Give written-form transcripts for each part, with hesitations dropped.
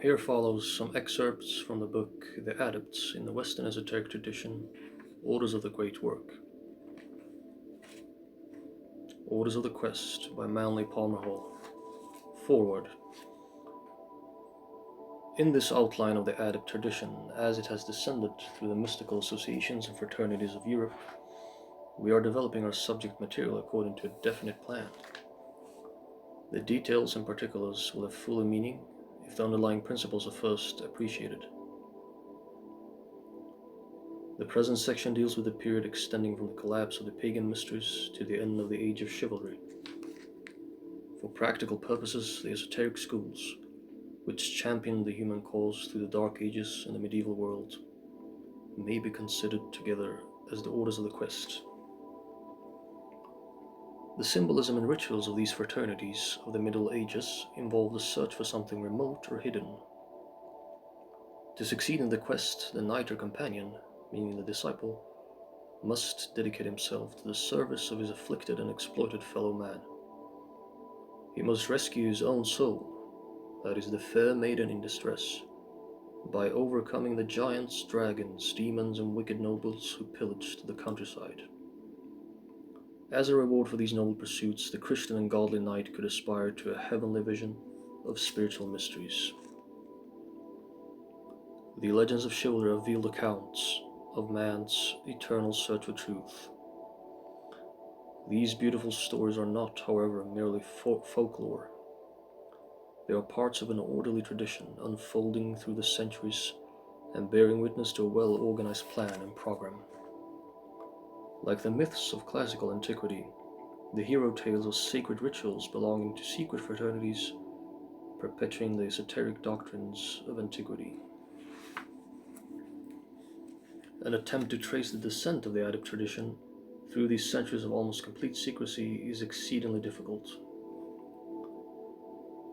Here follows some excerpts from the book The Adepts in the Western Esoteric Tradition, Orders of the Great Work. Orders of the Quest by Manly Palmer Hall. Forward. In this outline of the Adept tradition, as it has descended through the mystical associations and fraternities of Europe, we are developing our subject material according to a definite plan. The details and particulars will have fuller meaning if the underlying principles are first appreciated. The present section deals with the period extending from the collapse of the pagan mysteries to the end of the age of chivalry. For practical purposes, the esoteric schools, which championed the human cause through the Dark Ages and the medieval world, may be considered together as the Orders of the Quest. The symbolism and rituals of these fraternities of the Middle Ages involve the search for something remote or hidden. To succeed in the quest, the knight or companion, meaning the disciple, must dedicate himself to the service of his afflicted and exploited fellow man. He must rescue his own soul, that is, the fair maiden in distress, by overcoming the giants, dragons, demons, and wicked nobles who pillaged the countryside. As a reward for these noble pursuits, the Christian and godly knight could aspire to a heavenly vision of spiritual mysteries. The legends of chivalry are veiled accounts of man's eternal search for truth. These beautiful stories are not, however, merely folklore. They are parts of an orderly tradition unfolding through the centuries and bearing witness to a well-organized plan and program. Like the myths of classical antiquity, the hero tales are sacred rituals belonging to secret fraternities, perpetuating the esoteric doctrines of antiquity. An attempt to trace the descent of the Adept tradition through these centuries of almost complete secrecy is exceedingly difficult.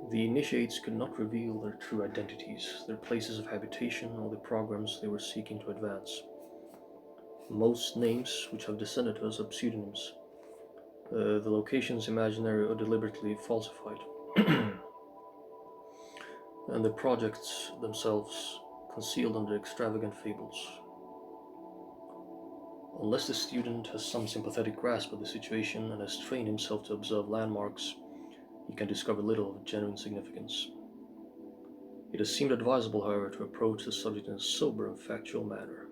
The initiates could not reveal their true identities, their places of habitation, or the programs they were seeking to advance. Most names which have descended to us are pseudonyms. The locations imaginary or deliberately falsified. And the projects themselves concealed under extravagant fables. Unless the student has some sympathetic grasp of the situation and has trained himself to observe landmarks, he can discover little of genuine significance. It has seemed advisable, however, to approach the subject in a sober and factual manner.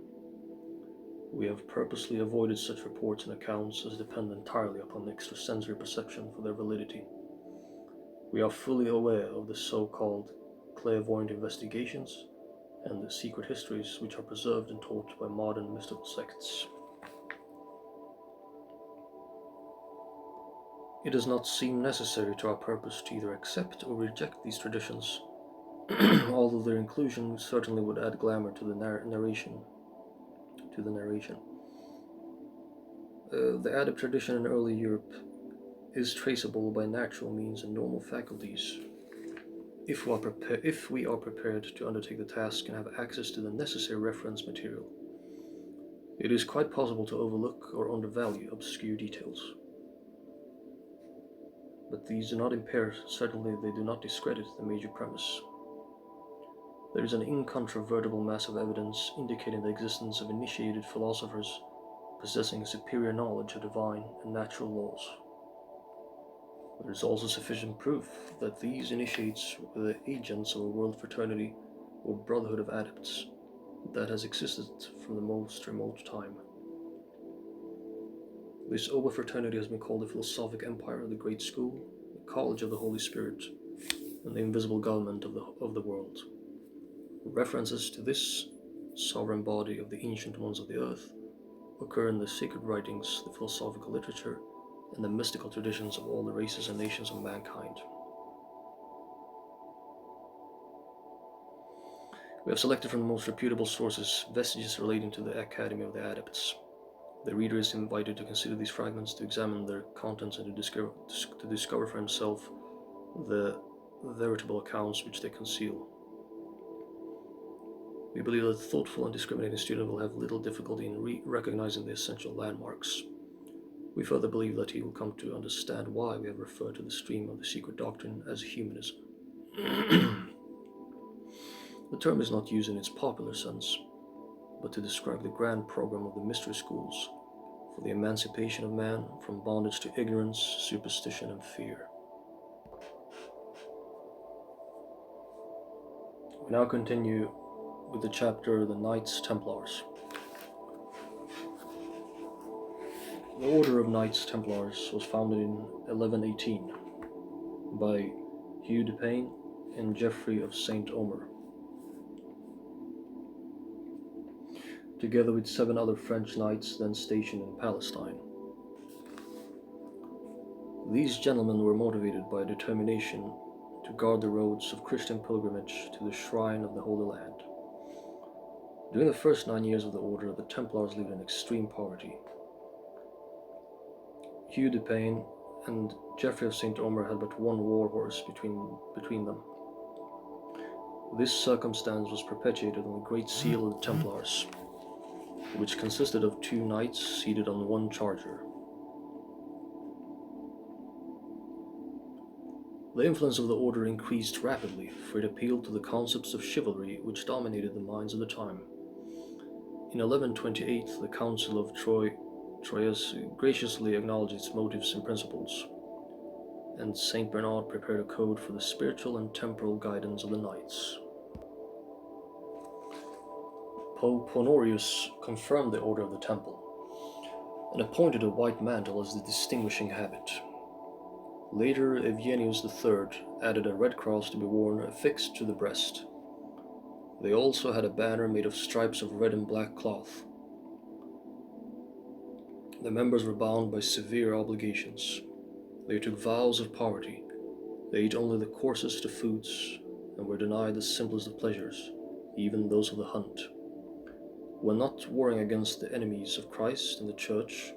We have purposely avoided such reports and accounts as depend entirely upon extrasensory perception for their validity. We are fully aware of the so-called clairvoyant investigations and the secret histories which are preserved and taught by modern mystical sects. It does not seem necessary to our purpose to either accept or reject these traditions, although their inclusion certainly would add glamour to the narration. The Adept tradition in early Europe is traceable by natural means and normal faculties, if we are prepared to undertake the task and have access to the necessary reference material. It is quite possible to overlook or undervalue obscure details. But these do not impair, certainly they do not discredit the major premise. There is an incontrovertible mass of evidence indicating the existence of initiated philosophers possessing a superior knowledge of divine and natural laws. There is also sufficient proof that these initiates were the agents of a world fraternity or brotherhood of adepts that has existed from the most remote time. This over-fraternity has been called the philosophic empire of the Great School, the College of the Holy Spirit, and the invisible government of the world. References to this sovereign body of the ancient ones of the earth occur in the sacred writings, the philosophical literature, and the mystical traditions of all the races and nations of mankind. We have selected from the most reputable sources vestiges relating to the Academy of the Adepts. The reader is invited to consider these fragments, to examine their contents, and to discover for himself the veritable accounts which they conceal. We believe that a thoughtful and discriminating student will have little difficulty in recognizing the essential landmarks. We further believe that he will come to understand why we have referred to the stream of the secret doctrine as humanism. The term is not used in its popular sense, but to describe the grand program of the mystery schools for the emancipation of man from bondage to ignorance, superstition, and fear. We now continue with the chapter The Knights Templars. The Order of Knights Templars was founded in 1118 by Hugh de Payne and Geoffrey of St. Omer, together with 7 other French knights then stationed in Palestine. These gentlemen were motivated by a determination to guard the roads of Christian pilgrimage to the shrine of the Holy Land. During the first 9 years of the order, the Templars lived in extreme poverty. Hugh de Payne and Geoffrey of St. Omer had but one war horse between them. This circumstance was perpetuated on the Great Seal of the Templars, which consisted of 2 knights seated on one charger. The influence of the order increased rapidly, for it appealed to the concepts of chivalry which dominated the minds of the time. In 1128, the Council of Troyes graciously acknowledged its motives and principles, and Saint Bernard prepared a code for the spiritual and temporal guidance of the knights. Pope Honorius confirmed the order of the Temple, and appointed a white mantle as the distinguishing habit. Later, Eugenius III added a red cross to be worn affixed to the breast. They also had a banner made of stripes of red and black cloth. The members were bound by severe obligations. They took vows of poverty. They ate only the coarsest of foods, and were denied the simplest of pleasures, even those of the hunt. When not warring against the enemies of Christ and the Church,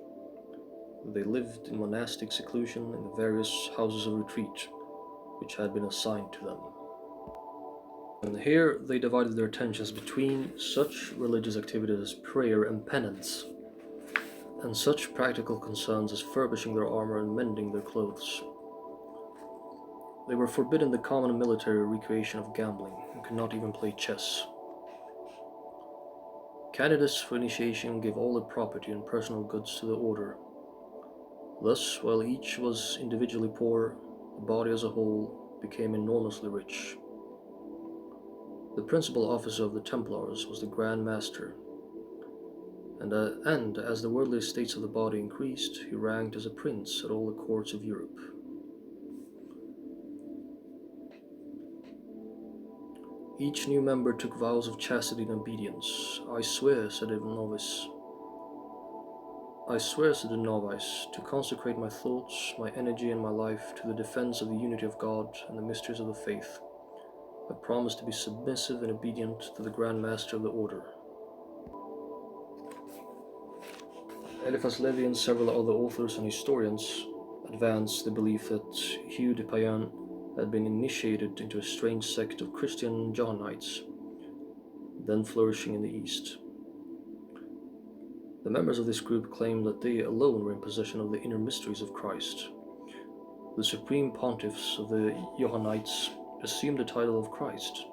they lived in monastic seclusion in the various houses of retreat which had been assigned to them. And here they divided their attentions between such religious activities as prayer and penance, and such practical concerns as furbishing their armor and mending their clothes. They were forbidden the common military recreation of gambling, and could not even play chess. Candidates for initiation gave all their property and personal goods to the order. Thus, while each was individually poor, the body as a whole became enormously rich. The principal officer of the Templars was the Grand Master, and as the worldly estates of the body increased, he ranked as a prince at all the courts of Europe. Each new member took vows of chastity and obedience. "I swear," said the novice, "to consecrate my thoughts, my energy, and my life to the defense of the unity of God and the mysteries of the faith. I promise to be submissive and obedient to the Grand Master of the Order." Eliphas Levi and several other authors and historians advance the belief that Hugh de Payenne had been initiated into a strange sect of Christian Johannites, then flourishing in the East. The members of this group claimed that they alone were in possession of the inner mysteries of Christ. The supreme pontiffs of the Johannites assumed the title of Christ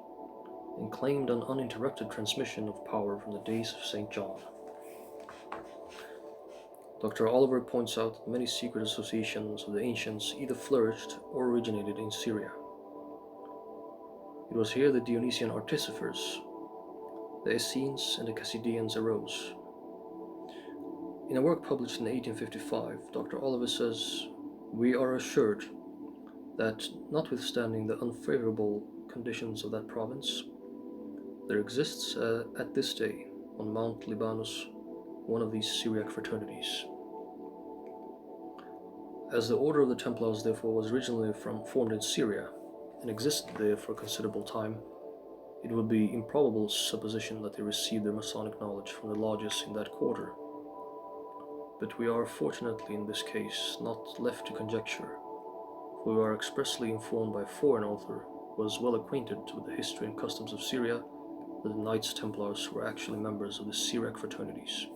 and claimed an uninterrupted transmission of power from the days of St. John. Dr. Oliver points out that many secret associations of the ancients either flourished or originated in Syria. It was here the Dionysian artificers, the Essenes and the Chalcidians arose. In a work published in 1855, Dr. Oliver says, "We are assured that, notwithstanding the unfavorable conditions of that province, there exists at this day on Mount Libanus one of these Syriac fraternities." As the Order of the Templars therefore was originally formed in Syria and existed there for a considerable time, it would be improbable supposition that they received their Masonic knowledge from the lodges in that quarter. But we are fortunately in this case not left to conjecture, for we are expressly informed by a foreign author who was well acquainted with the history and customs of Syria that the Knights Templars were actually members of the Syriac fraternities.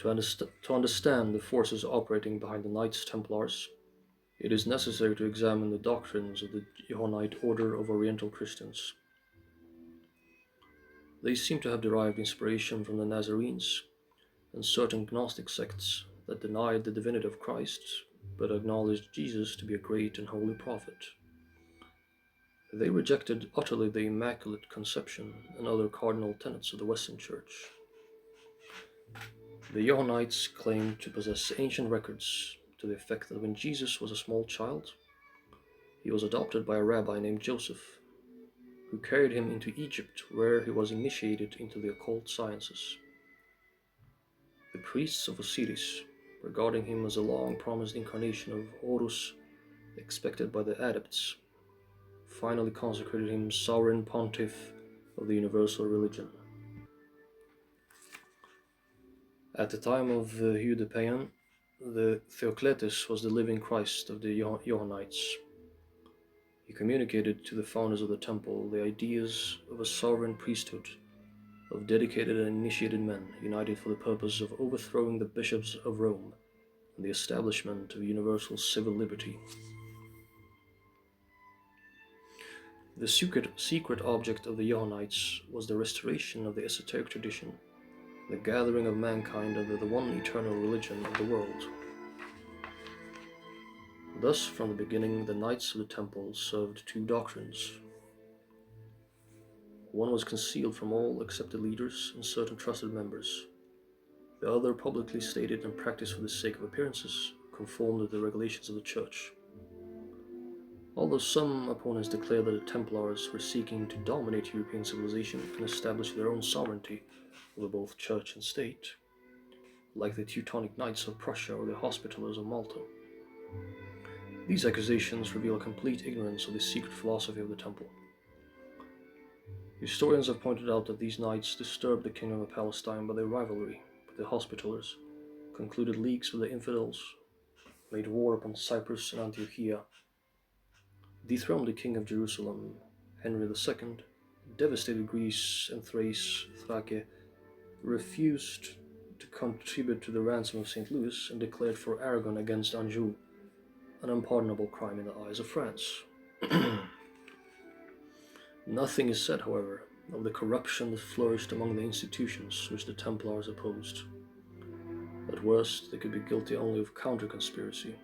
To understand the forces operating behind the Knights Templars, it is necessary to examine the doctrines of the Johannite Order of Oriental Christians. They seem to have derived inspiration from the Nazarenes and certain Gnostic sects that denied the divinity of Christ but acknowledged Jesus to be a great and holy prophet. They rejected utterly the Immaculate Conception and other cardinal tenets of the Western Church. The Johannites claimed to possess ancient records to the effect that when Jesus was a small child, he was adopted by a rabbi named Joseph, who carried him into Egypt, where he was initiated into the occult sciences. The priests of Osiris, regarding him as a long-promised incarnation of Horus expected by the Adepts, finally consecrated him sovereign pontiff of the universal religion. At the time of Hugh de Payan, the Theocletus was the living Christ of the Johannites. He communicated to the founders of the temple the ideas of a sovereign priesthood of dedicated and initiated men united for the purpose of overthrowing the bishops of Rome and the establishment of universal civil liberty. The secret object of the Johannites was the restoration of the esoteric tradition, the gathering of mankind under the one eternal religion of the world. Thus, from the beginning, the Knights of the Temple served two doctrines. One was concealed from all except the leaders and certain trusted members. The other, publicly stated and practiced for the sake of appearances, conformed with the regulations of the Church. Although some opponents declared that the Templars were seeking to dominate European civilization and establish their own sovereignty over both Church and State, like the Teutonic Knights of Prussia or the Hospitallers of Malta. These accusations reveal a complete ignorance of the secret philosophy of the Temple. Historians have pointed out that these knights disturbed the Kingdom of Palestine by their rivalry with the Hospitallers, concluded leagues with the infidels, made war upon Cyprus and Antiochia, dethroned the King of Jerusalem, Henry II, devastated Greece and Thrace, Thrace, refused to contribute to the ransom of St. Louis, and declared for Aragon against Anjou, an unpardonable crime in the eyes of France. Nothing is said, however, of the corruption that flourished among the institutions which the Templars opposed. At worst, they could be guilty only of counter-conspiracy,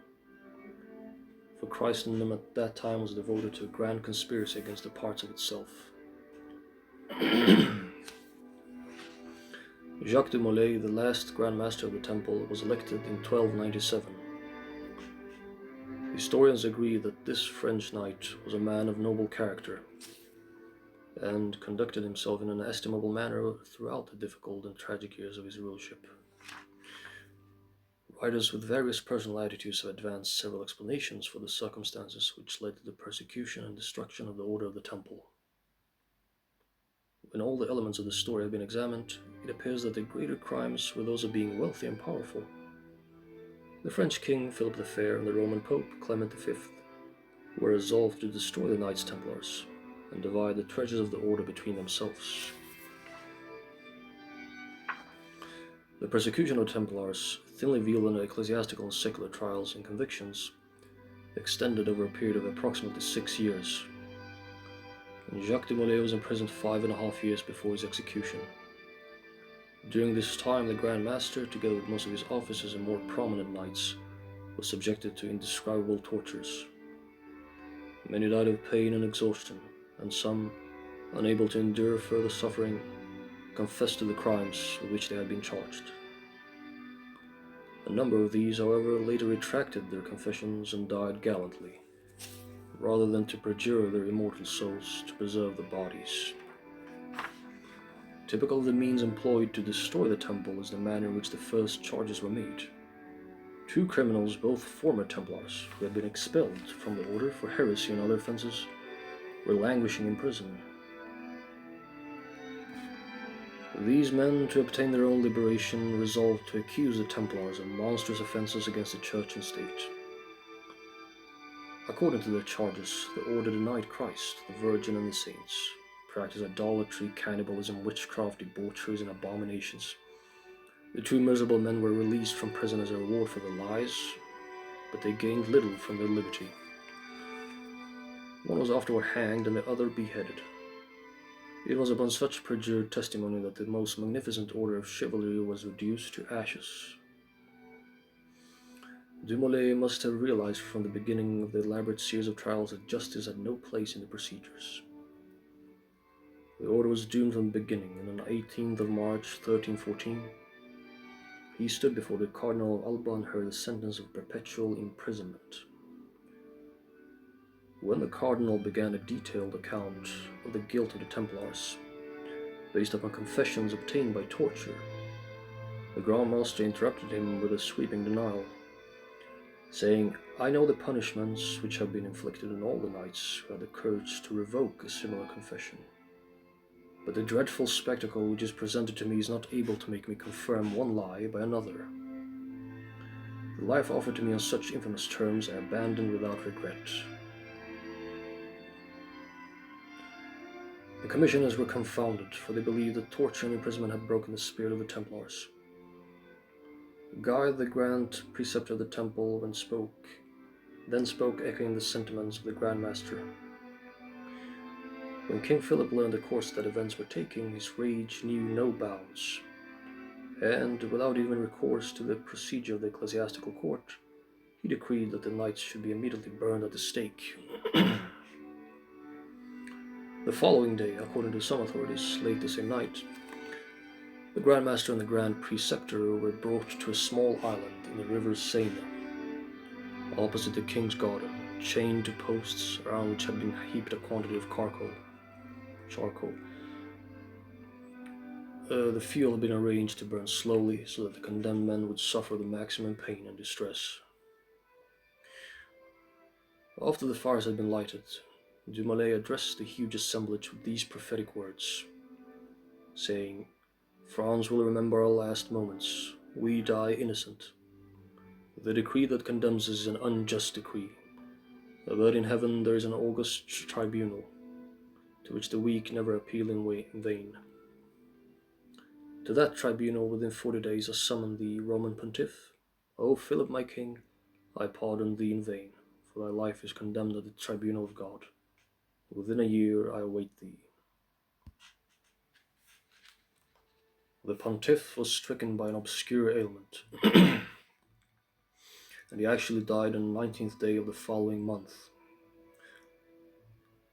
for Christendom at that time was devoted to a grand conspiracy against the parts of itself. Jacques de Molay, the last Grand Master of the Temple, was elected in 1297. Historians agree that this French knight was a man of noble character and conducted himself in an estimable manner throughout the difficult and tragic years of his rulership. Writers with various personal attitudes have advanced several explanations for the circumstances which led to the persecution and destruction of the Order of the Temple. When all the elements of the story have been examined, it appears that the greater crimes were those of being wealthy and powerful. The French king Philip the Fair and the Roman Pope Clement V were resolved to destroy the Knights Templars and divide the treasures of the order between themselves. The persecution of Templars, thinly veiled under ecclesiastical and secular trials and convictions, extended over a period of approximately 6 years. And Jacques de Molay was imprisoned 5.5 years before his execution. During this time, the Grand Master, together with most of his officers and more prominent knights, was subjected to indescribable tortures. Many died of pain and exhaustion, and some, unable to endure further suffering, confessed to the crimes with which they had been charged. A number of these, however, later retracted their confessions and died gallantly, rather than to perjure their immortal souls to preserve the bodies. Typical of the means employed to destroy the temple is the manner in which the first charges were made. 2 criminals, both former Templars, who had been expelled from the order for heresy and other offenses, were languishing in prison. These men, to obtain their own liberation, resolved to accuse the Templars of monstrous offenses against the Church and State. According to their charges, the order denied Christ, the Virgin, and the saints, practiced idolatry, cannibalism, witchcraft, debaucheries, and abominations, The two miserable men were released from prison as a reward for their lies, but they gained little from their liberty. One was afterward hanged and the other beheaded. It was upon such perjured testimony that the most magnificent order of chivalry was reduced to ashes. Dumoulin must have realized from the beginning of the elaborate series of trials that justice had no place in the procedures. The order was doomed from the beginning, and on the 18th of March, 1314, he stood before the Cardinal of Alba and heard a sentence of perpetual imprisonment. When the Cardinal began a detailed account of the guilt of the Templars, based upon confessions obtained by torture, the Grand Master interrupted him with a sweeping denial, saying, "I know the punishments which have been inflicted on all the knights who had the courage to revoke a similar confession. But the dreadful spectacle which is presented to me is not able to make me confirm one lie by another. The life offered to me on such infamous terms I abandoned without regret." The commissioners were confounded, for they believed that torture and imprisonment had broken the spirit of the Templars. Guy, the Grand Preceptor of the Temple, then spoke echoing the sentiments of the Grand Master. When King Philip learned the course that events were taking, his rage knew no bounds, and, without even recourse to the procedure of the ecclesiastical court, he decreed that the knights should be immediately burned at the stake. The following day, according to some authorities, late the same night, the Grand Master and the Grand Preceptor were brought to a small island in the river Seine, opposite the King's garden, chained to posts around which had been heaped a quantity of charcoal. The fuel had been arranged to burn slowly so that the condemned men would suffer the maximum pain and distress. After the fires had been lighted, Dumoulin addressed the huge assemblage with these prophetic words, saying, "France will remember our last moments. We die innocent. The decree that condemns us is an unjust decree, but in heaven there is an august tribunal, to which the weak never appeal in vain. To that tribunal within 40 days I summon thee, Roman Pontiff. O Philip, my king, I pardon thee in vain, for thy life is condemned at the tribunal of God. Within a year I await thee." The Pontiff was stricken by an obscure ailment, and he actually died on the 19th day of the following month.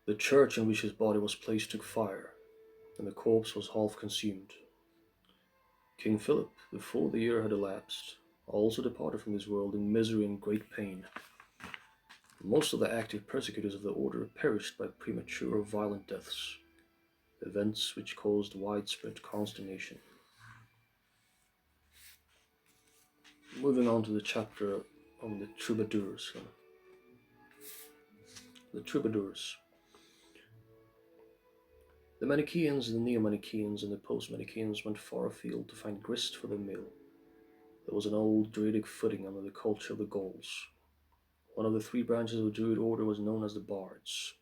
The church in which his body was placed took fire, and the corpse was half consumed. King Philip, before the year had elapsed, also departed from this world in misery and great pain. Most of the active persecutors of the order perished by premature or violent deaths, events which caused widespread consternation. Moving on to the chapter on the Troubadours. The Troubadours. The Manichaeans, the Neo-Manichaeans, and the Post-Manichaeans went far afield to find grist for their mill. There was an old Druidic footing under the culture of the Gauls. One of the three branches of the Druid order was known as the Bards.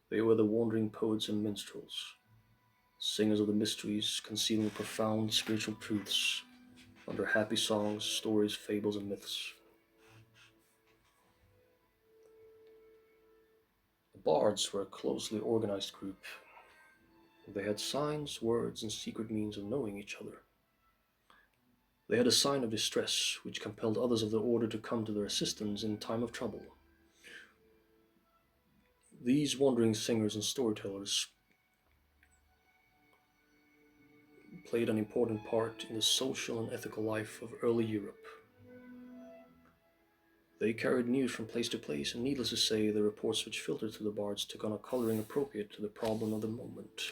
They were the wandering poets and minstrels, singers of the mysteries, concealing profound spiritual truths under happy songs, stories, fables, and myths. The Bards were a closely organized group. They had signs, words, and secret means of knowing each other. They had a sign of distress, which compelled others of the order to come to their assistance in time of trouble. These wandering singers and storytellers played an important part in the social and ethical life of early Europe. They carried news from place to place, and needless to say, the reports which filtered through the bards took on a coloring appropriate to the problem of the moment.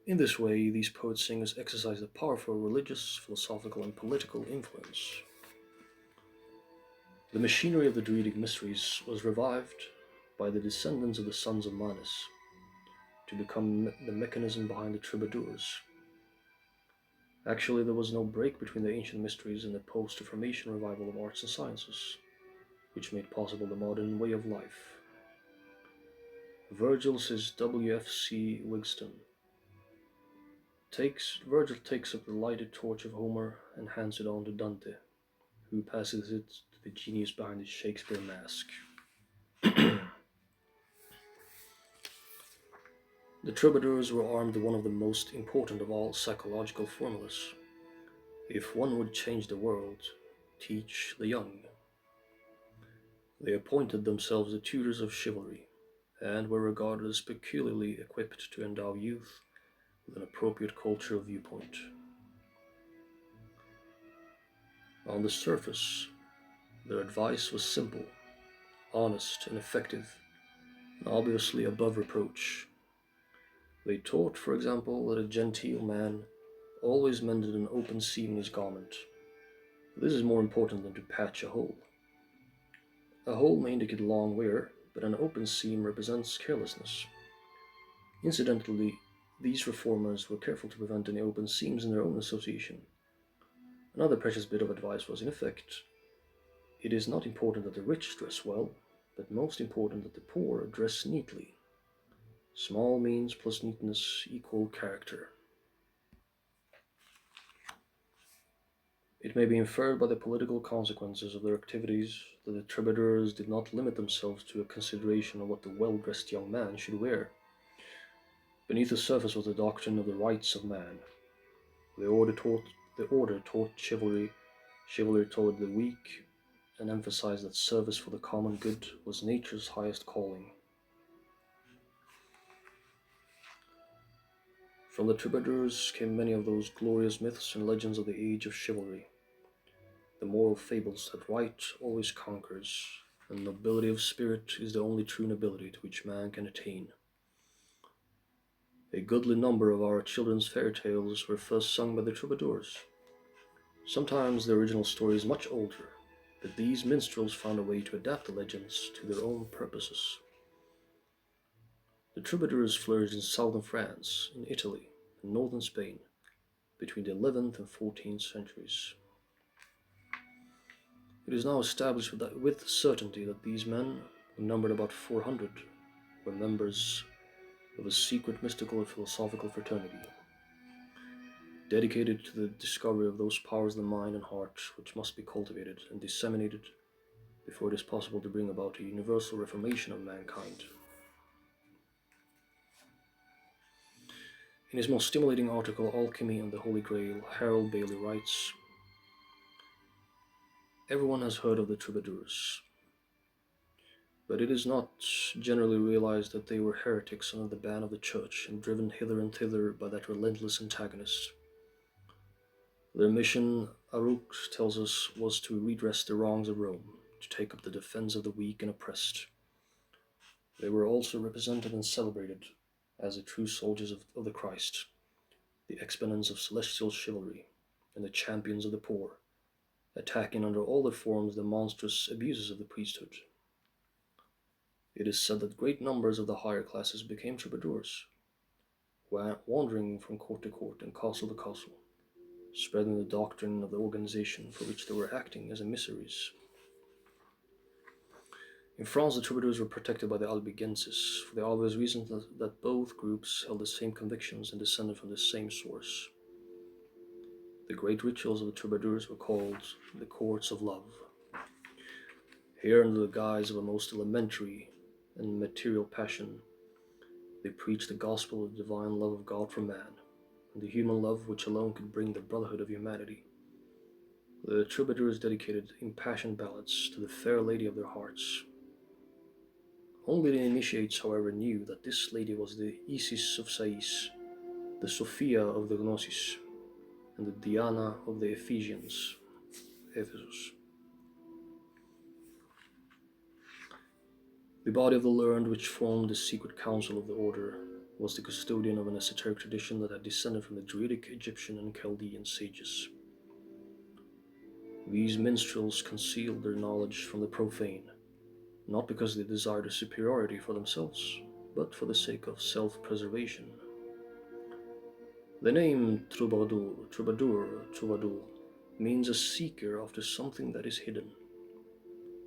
In this way, these poet-singers exercised a powerful religious, philosophical, and political influence. The machinery of the Druidic mysteries was revived by the descendants of the sons of Manus to become the mechanism behind the Troubadours. Actually, there was no break between the ancient mysteries and the post-Reformation revival of arts and sciences, which made possible the modern way of life. Virgil says W.F.C. Wigston, Virgil takes up the lighted torch of Homer and hands it on to Dante, who passes it to the genius behind his Shakespeare mask. The Troubadours were armed with one of the most important of all psychological formulas. If one would change the world, teach the young. They appointed themselves the tutors of chivalry, and were regarded as peculiarly equipped to endow youth with an appropriate cultural viewpoint. On the surface, their advice was simple, honest, and effective, and obviously above reproach. They taught, for example, that a genteel man always mended an open seam in his garment. This is more important than to patch a hole. A hole may indicate long wear, but an open seam represents carelessness. Incidentally, these reformers were careful to prevent any open seams in their own association. Another precious bit of advice was, in effect, it is not important that the rich dress well, but most important that the poor dress neatly. Small means plus neatness equal character. It may be inferred by the political consequences of their activities that the Troubadours did not limit themselves to a consideration of what the well-dressed young man should wear. Beneath the surface was the doctrine of the rights of man. The order taught chivalry toward the weak, and emphasized that service for the common good was nature's highest calling. From the Troubadours came many of those glorious myths and legends of the age of chivalry, the moral fables that right always conquers, and nobility of spirit is the only true nobility to which man can attain. A goodly number of our children's fairy tales were first sung by the Troubadours. Sometimes the original story is much older, but these minstrels found a way to adapt the legends to their own purposes. The Troubadours flourished in southern France, in Italy, and northern Spain, between the 11th and 14th centuries. It is now established with certainty that these men, who numbered about 400, were members of a secret mystical and philosophical fraternity, dedicated to the discovery of those powers of the mind and heart which must be cultivated and disseminated before it is possible to bring about a universal reformation of mankind. In his most stimulating article, Alchemy and the Holy Grail, Harold Bailey writes, "Everyone has heard of the Troubadours, but it is not generally realized that they were heretics under the ban of the Church and driven hither and thither by that relentless antagonist. Their mission, Aruch tells us, was to redress the wrongs of Rome, to take up the defense of the weak and oppressed. They were also represented and celebrated as the true soldiers of the Christ, the exponents of celestial chivalry, and the champions of the poor, attacking under all their forms the monstrous abuses of the priesthood. It is said that great numbers of the higher classes became troubadours, wandering from court to court and castle to castle, spreading the doctrine of the organization for which they were acting as emissaries. In France, the troubadours were protected by the Albigenses, for the obvious reason that both groups held the same convictions and descended from the same source. The great rituals of the troubadours were called the courts of love. Here, under the guise of a most elementary and material passion, they preached the gospel of the divine love of God for man, and the human love which alone could bring the brotherhood of humanity. The troubadours dedicated impassioned ballads to the fair lady of their hearts. Only the initiates, however, knew that this lady was the Isis of Sais, the Sophia of the Gnosis, and the Diana of the Ephesians, Ephesus. The body of the learned which formed the secret council of the order was the custodian of an esoteric tradition that had descended from the Druidic, Egyptian, and Chaldean sages. These minstrels concealed their knowledge from the profane, not because they desired a superiority for themselves, but for the sake of self-preservation. The name troubadour, means a seeker after something that is hidden,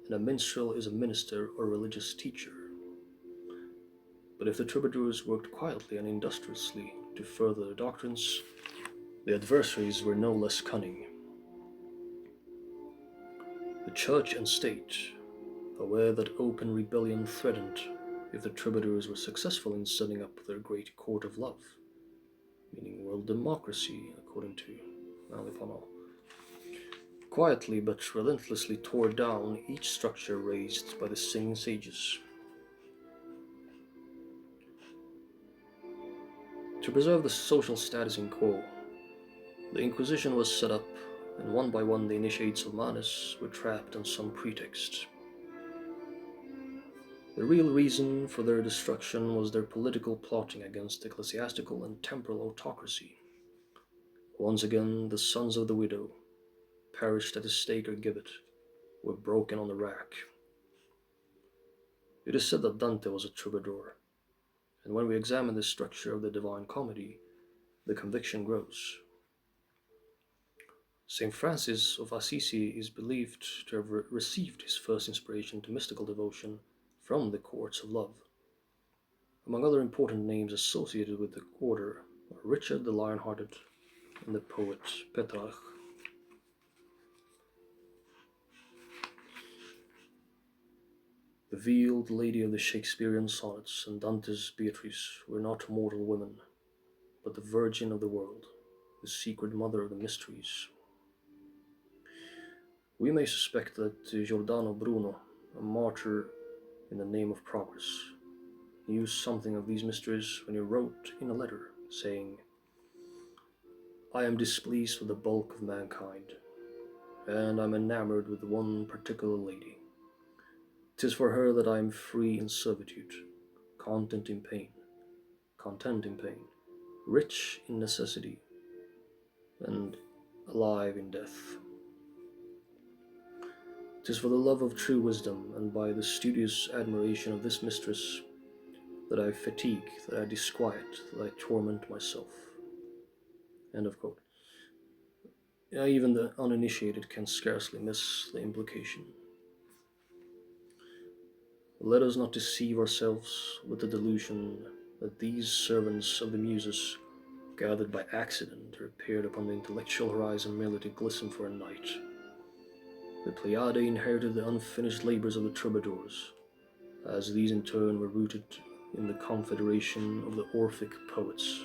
and a minstrel is a minister or religious teacher. But if the troubadours worked quietly and industriously to further their doctrines, The adversaries were no less cunning. The church and state, aware that open rebellion threatened if the Troubadours were successful in setting up their great court of love, meaning world democracy, according to Malipano, quietly but relentlessly tore down each structure raised by the singing sages. To preserve the social status quo, the Inquisition was set up, and one by one the initiates of Manus were trapped on some pretext. The real reason for their destruction was their political plotting against ecclesiastical and temporal autocracy. Once again, the sons of the widow, perished at the stake or gibbet, were broken on the rack. It is said that Dante was a troubadour, and when we examine the structure of the Divine Comedy, the conviction grows. Saint Francis of Assisi is believed to have received his first inspiration to mystical devotion from the courts of love. Among other important names associated with the order are Richard the Lionhearted and the poet Petrarch. The veiled lady of the Shakespearean sonnets and Dante's Beatrice were not mortal women, but the Virgin of the world, the secret mother of the mysteries. We may suspect that Giordano Bruno, a martyr in the name of progress, knew something of these mysteries when he wrote in a letter, saying, "I am displeased with the bulk of mankind, and I am enamored with one particular lady. 'Tis for her that I am free in servitude, content in pain, rich in necessity, and alive in death. 'Tis for the love of true wisdom, and by the studious admiration of this mistress, that I fatigue, that I disquiet, that I torment myself." End of quote. Even the uninitiated can scarcely miss the implication. Let us not deceive ourselves with the delusion that these servants of the Muses, gathered by accident or appeared upon the intellectual horizon merely to glisten for a night. The Pleiadae inherited the unfinished labors of the Troubadours, as these in turn were rooted in the confederation of the Orphic poets.